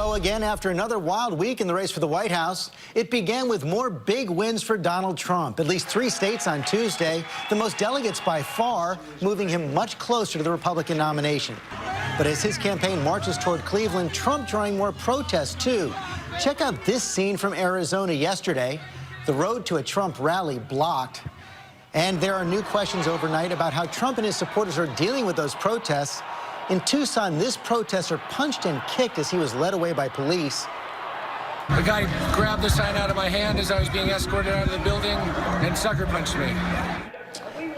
Hello again. After another wild week in the race for the White House, it began with more big wins for Donald Trump. At least 3 states on Tuesday, the most delegates by far, moving him much closer to the Republican nomination. But as his campaign marches toward Cleveland, Trump drawing more protests, too. Check out this scene from Arizona yesterday. The road to a Trump rally blocked. And there are new questions overnight about how Trump and his supporters are dealing with those protests. In Tucson, this protester punched and kicked as he was led away by police. The guy grabbed the sign out of my hand as I was being escorted out of the building and sucker punched me.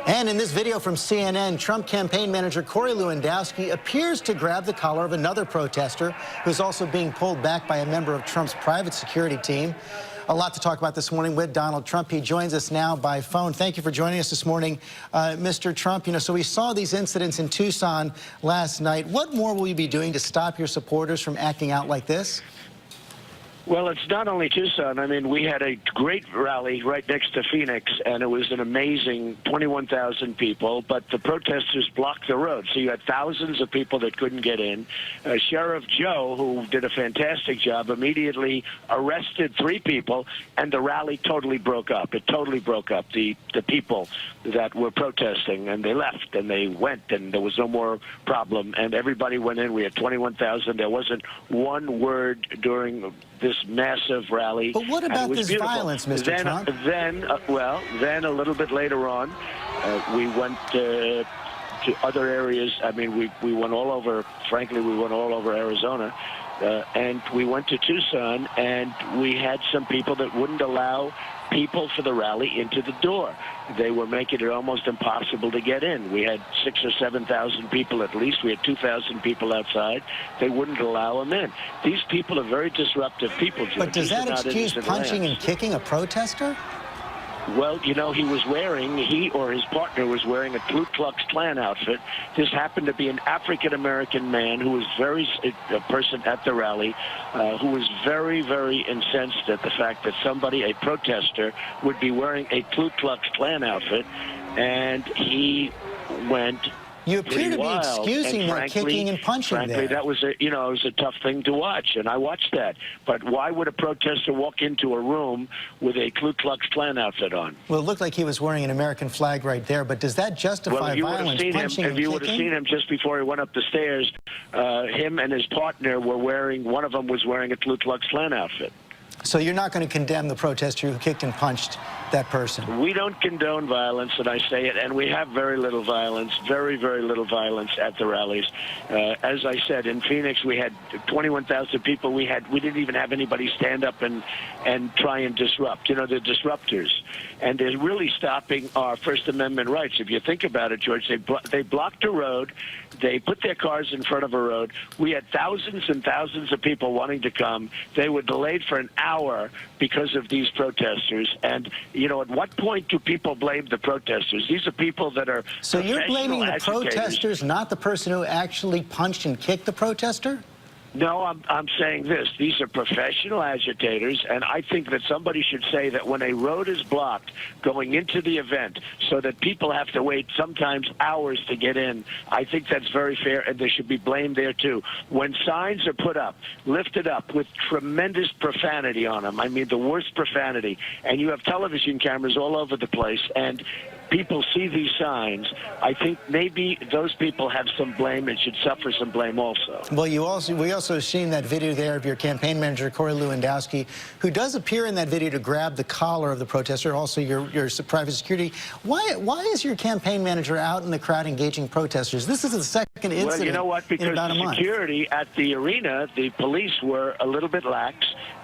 And in this video from CNN, Trump campaign manager Corey Lewandowski appears to grab the collar of another protester who's also being pulled back by a member of Trump's private security team. A lot to talk about this morning with Donald Trump. He joins us now by phone. Thank you for joining us this morning, Mr. Trump. So we saw these incidents in Tucson last night. What more will you be doing to stop your supporters from acting out like this? Well, it's not only Tucson. I mean, we had a great rally right next to Phoenix, and it was an amazing 21,000 people, but the protesters blocked the road. So you had thousands of people that couldn't get in. Sheriff Joe, who did a fantastic job, immediately arrested 3 people, and the rally totally broke up. It totally broke up. The people that were protesting, and they left, and they went, and there was no more problem, and everybody went in. We had 21,000. There wasn't one word during this massive rally. But what about this violence, Mr. Trump? Then a little bit later on, we went to other areas. I mean, we went all over, frankly, we went all over Arizona. And we went to Tucson, and we had some people that wouldn't allow people for the rally into the door. They were making it almost impossible to get in. We had 6,000 or 7,000 people at least. We had 2,000 people outside. They wouldn't allow them in. These people are very disruptive people, George. But does that excuse punching and kicking a protester? Well, he or his partner was wearing a Ku Klux Klan outfit. This happened to be an African-American man who was a person at the rally, who was very, very incensed at the fact that a protester, would be wearing a Ku Klux Klan outfit, and he went. You appear to be excusing that kicking and punching frankly, there. that was it was a tough thing to watch, and I watched that. But why would a protester walk into a room with a Ku Klux Klan outfit on? Well, it looked like he was wearing an American flag right there, but does that justify violence, punching and kicking? If you would have seen him just before he went up the stairs, him and his partner were one of them was wearing a Ku Klux Klan outfit. So you're not going to condemn the protester who kicked and punched that person? We don't condone violence, and I say it, and we have very little violence, very, very little violence at the rallies. As I said, in Phoenix, we had 21,000 people. We didn't even have anybody stand up and try and disrupt. The disruptors. And they're really stopping our First Amendment rights. If you think about it, George, they blocked a road. They put their cars in front of a road. We had thousands and thousands of people wanting to come. They were delayed for an hour because of these protesters. And, at what point do people blame the protesters? These are people that are So you're blaming the agitators. protesters, not the person who actually punched and kicked the protester? No, I'm saying this. These are professional agitators, and I think that somebody should say that when a road is blocked going into the event so that people have to wait sometimes hours to get in, I think that's very fair, and they should be blamed there, too. When signs are put up, lifted up with tremendous profanity on them, I mean the worst profanity, and you have television cameras all over the place, and people see these signs, I think maybe those people have some blame and should suffer some blame also. Well, we also seen that video there of your campaign manager, Corey Lewandowski, who does appear in that video to grab the collar of the protester, also your private security. Why is your campaign manager out in the crowd engaging protesters? This is the second incident. Well, you know what? Because the security at the arena, the police were a little bit lax,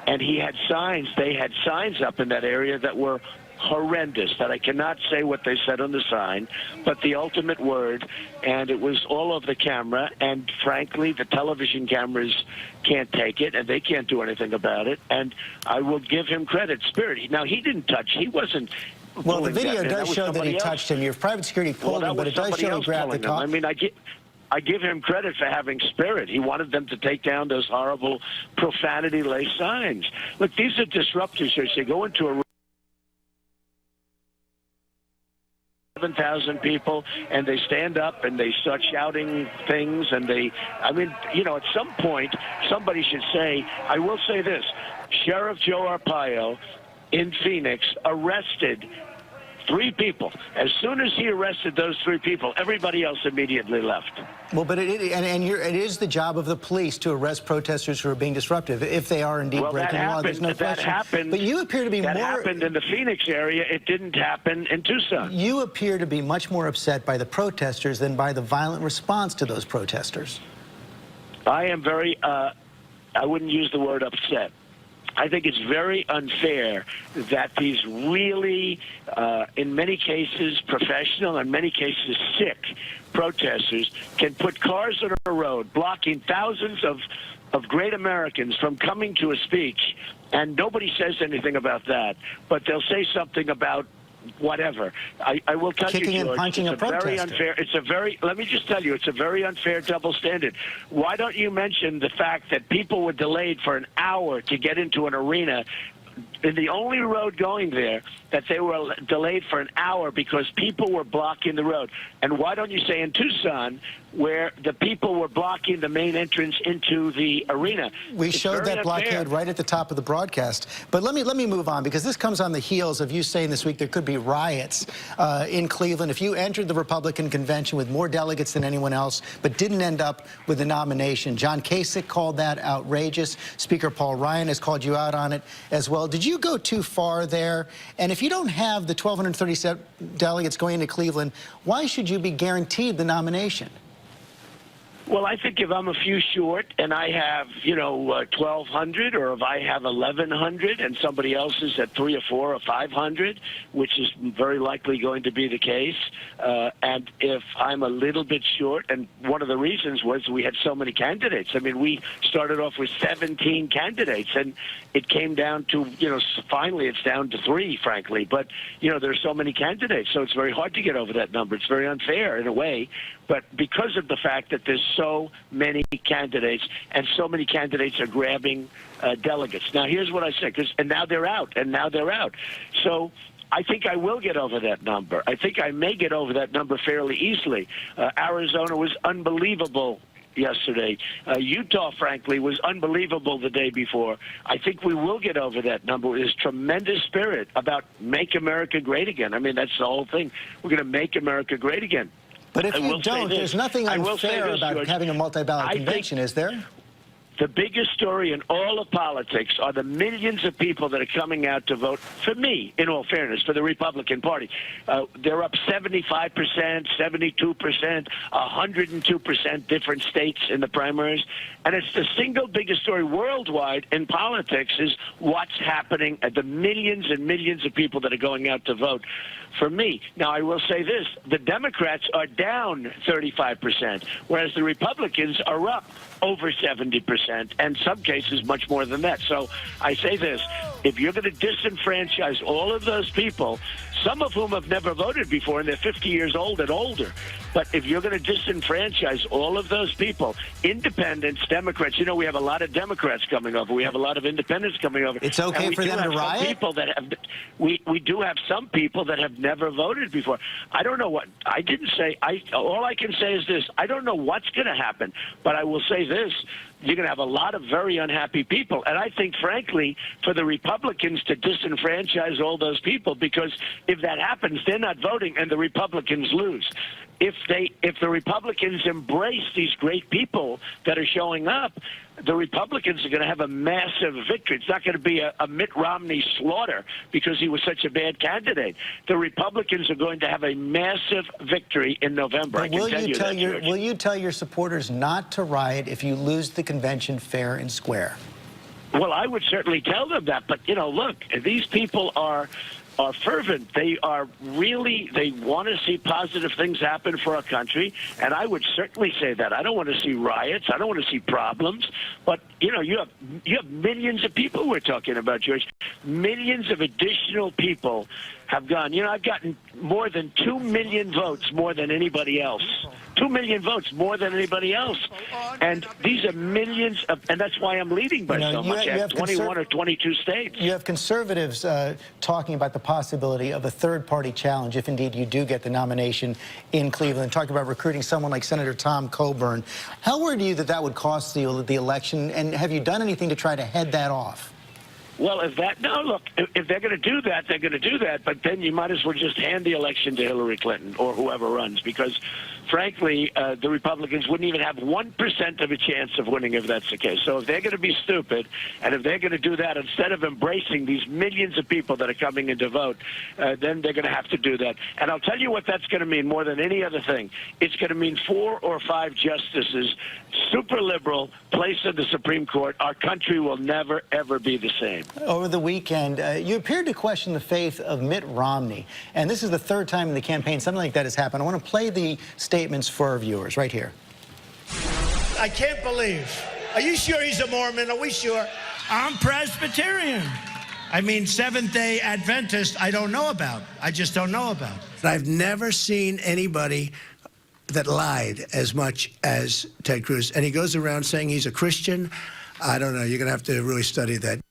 and he had signs. They had signs up in that area that were horrendous, that I cannot say what they said on the sign, but the ultimate word, and it was all over the camera, and frankly, the television cameras can't take it, and they can't do anything about it, and I will give him credit. Spirit. Now, he wasn't. Well, the video does show that he touched him. Your private security pulled him, but it does show he grabbed the collar. I mean, I give him credit for having spirit. He wanted them to take down those horrible profanity-laced signs. Look, these are disruptors. They go into a 7,000 people, and they stand up and they start shouting things, and I mean, you know, at some point, somebody should say, I will say this, Sheriff Joe Arpaio in Phoenix arrested 3 people. As soon as he arrested those 3 people, everybody else immediately left. Well, but it is the job of the police to arrest protesters who are being disruptive, if they are indeed breaking law. There's no question. That happened. But you appear to be that happened in the Phoenix area. It didn't happen in Tucson. You appear to be much more upset by the protesters than by the violent response to those protesters. I am very, I wouldn't use the word upset. I think it's very unfair that these really, in many cases, professional, in many cases, sick protesters can put cars on a road, blocking thousands of great Americans from coming to a speech, and nobody says anything about that. But they'll say something about whatever. I will tell you, George, and punching it's very unfair. It's a very, let me just tell you, it's a very unfair double standard. Why don't you mention the fact that people were delayed for an hour to get into an arena, in the only road going there, that they were delayed for an hour because people were blocking the road? And why don't you say in Tucson, where the people were blocking the main entrance into the arena? We showed that blockade right at the top of the broadcast. But let me move on, because this comes on the heels of you saying this week there could be riots in Cleveland if you entered the Republican convention with more delegates than anyone else, but didn't end up with the nomination. John Kasich called that outrageous. Speaker Paul Ryan has called you out on it as well. Did you go too far there? And if you don't have the 1,237 delegates going into Cleveland, why should you be guaranteed the nomination? Well, I think if I'm a few short and I have, 1,200, or if I have 1,100 and somebody else is at 300 or 400 or 500, which is very likely going to be the case, and if I'm a little bit short, and one of the reasons was we had so many candidates. I mean, we started off with 17 candidates, and it came down to, finally it's down to 3, frankly. But, there's so many candidates, so it's very hard to get over that number. It's very unfair in a way. But because of the fact that there's so many candidates, and so many candidates are grabbing delegates. Now, here's what I said, and now they're out, So I think I will get over that number. I think I may get over that number fairly easily. Arizona was unbelievable yesterday. Utah, frankly, was unbelievable the day before. I think we will get over that number. There's tremendous spirit about make America great again. I mean, that's the whole thing. We're going to make America great again. But if you don't, there's nothing unfair about George, having a multi-ballot convention, is there? The biggest story in all of politics are the millions of people that are coming out to vote for me, in all fairness, for the Republican Party. They're up 75%, 72%, 102% different states in the primaries. And it's the single biggest story worldwide in politics is what's happening at the millions and millions of people that are going out to vote for me. Now, I will say this. The Democrats are down 35%, whereas the Republicans are up over 70%, and some cases much more than that. So I say this, if you're going to disenfranchise all of those people, some of whom have never voted before, and they're 50 years old and older, but if you're going to disenfranchise all of those people, independents, Democrats, we have a lot of Democrats coming over. We have a lot of independents coming over. It's okay for them to riot? People that have, we do have some people that have never voted before. I don't know what, I didn't say, all I can say is this, I don't know what's going to happen, but I will say this, you're going to have a lot of very unhappy people. And I think, frankly, for the Republicans to disenfranchise all those people, because if that happens, they're not voting and the Republicans lose. If the Republicans embrace these great people that are showing up, the Republicans are going to have a massive victory. It's not going to be a Mitt Romney slaughter because he was such a bad candidate. The Republicans are going to have a massive victory in November. I can tell you that, George. Will you tell your supporters not to riot if you lose the convention fair and square? Well, I would certainly tell them that. But, look, these people are fervent. They are really, they want to see positive things happen for our country, and I would certainly say that. I don't want to see riots. I don't want to see problems. But, you have millions of people we're talking about, George. Millions of additional people have gone. You know, I've gotten more than 2 million votes more than anybody else. 2 million votes more than anybody else. And these are millions of, and that's why I'm leading by so much. I have 21 or 22 states. You have conservatives talking about the possibility of a third-party challenge if indeed you do get the nomination in Cleveland, talking about recruiting someone like Senator Tom Coburn. How worried are you that that would cost the election, and have you done anything to try to head that off? Well, if they're going to do that, they're going to do that. But then you might as well just hand the election to Hillary Clinton or whoever runs, because, frankly, the Republicans wouldn't even have 1% of a chance of winning if that's the case. So if they're going to be stupid, and if they're going to do that, instead of embracing these millions of people that are coming in to vote, then they're going to have to do that. And I'll tell you what that's going to mean more than any other thing. It's going to mean 4 or 5 justices, super liberal, placed in the Supreme Court. Our country will never, ever be the same. Over the weekend, you appeared to question the faith of Mitt Romney, and this is the 3rd time in the campaign something like that has happened. I want to play the statements for our viewers right here. I can't believe. Are you sure he's a Mormon? Are we sure? I'm Presbyterian. I mean, Seventh-day Adventist, I don't know about. I just don't know about. I've never seen anybody that lied as much as Ted Cruz. And he goes around saying he's a Christian. I don't know. You're going to have to really study that.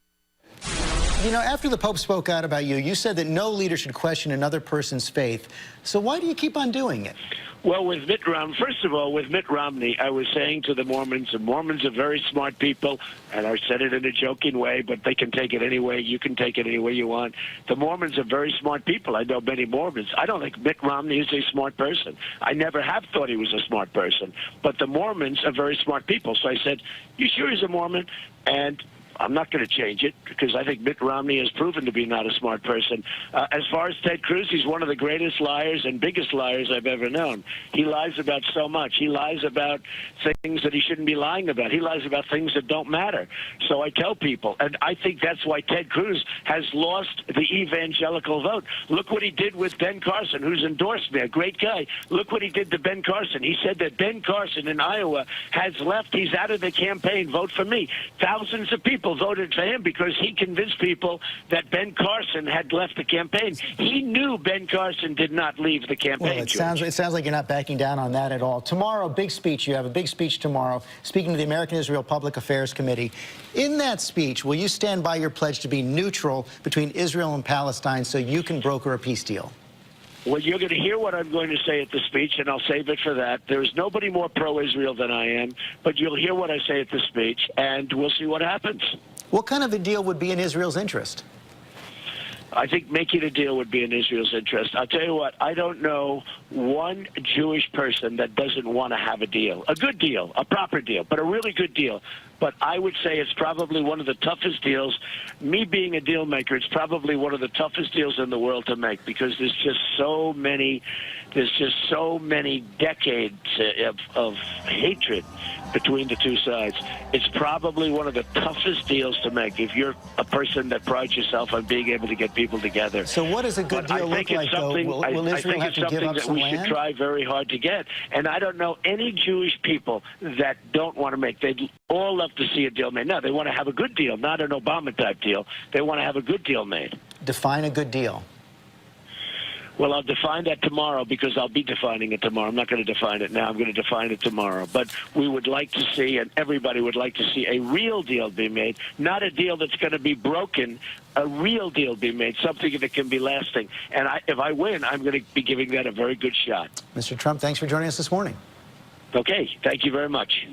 You know, after the Pope spoke out about you, you said that no leader should question another person's faith. So why do you keep on doing it? Well, with Mitt Romney, first of all, with Mitt Romney, I was saying to the Mormons are very smart people, and I said it in a joking way, but they can take it any way. You can take it any way you want. The Mormons are very smart people. I know many Mormons. I don't think Mitt Romney is a smart person. I never have thought he was a smart person. But the Mormons are very smart people. So I said, you sure he's a Mormon? And I'm not going to change it, because I think Mitt Romney has proven to be not a smart person. As far as Ted Cruz, he's one of the greatest liars and biggest liars I've ever known. He lies about so much. He lies about things that he shouldn't be lying about. He lies about things that don't matter. So I tell people, and I think that's why Ted Cruz has lost the evangelical vote. Look what he did with Ben Carson, who's endorsed me, a great guy. Look what he did to Ben Carson. He said that Ben Carson in Iowa has left. He's out of the campaign. Vote for me. Thousands of people voted for him because he convinced people that Ben Carson had left the campaign. He knew Ben Carson did not leave the campaign. Well, it sounds like you're not backing down on that at all. Tomorrow, big speech. You have a big speech tomorrow, speaking to the American Israel Public Affairs Committee. In that speech, will you stand by your pledge to be neutral between Israel and Palestine so you can broker a peace deal? Well, you're going to hear what I'm going to say at the speech, and I'll save it for that. There's nobody more pro-Israel than I am, but you'll hear what I say at the speech, and we'll see what happens. What kind of a deal would be in Israel's interest? I think making a deal would be in Israel's interest. I'll tell you what, I don't know one Jewish person that doesn't want to have a deal. A good deal, a proper deal, but a really good deal. But I would say it's probably one of the toughest deals. Me being a deal maker, it's probably one of the toughest deals in the world to make, because there's just so many decades of hatred between the two sides. It's probably one of the toughest deals to make if you're a person that prides yourself on being able to get people together. So what does a good deal look like, though? Will Israel have to give up some land? We should try very hard to get. And I don't know any Jewish people that don't want to make. They'd all love to see a deal made. No, they want to have a good deal, not an Obama-type deal. They want to have a good deal made. Define a good deal. Well, I'll define that tomorrow, because I'll be defining it tomorrow. I'm not going to define it now. I'm going to define it tomorrow. But we would like to see, and everybody would like to see, a real deal be made, not a deal that's going to be broken, a real deal be made, something that can be lasting. And if I win, I'm going to be giving that a very good shot. Mr. Trump, thanks for joining us this morning. Okay. Thank you very much.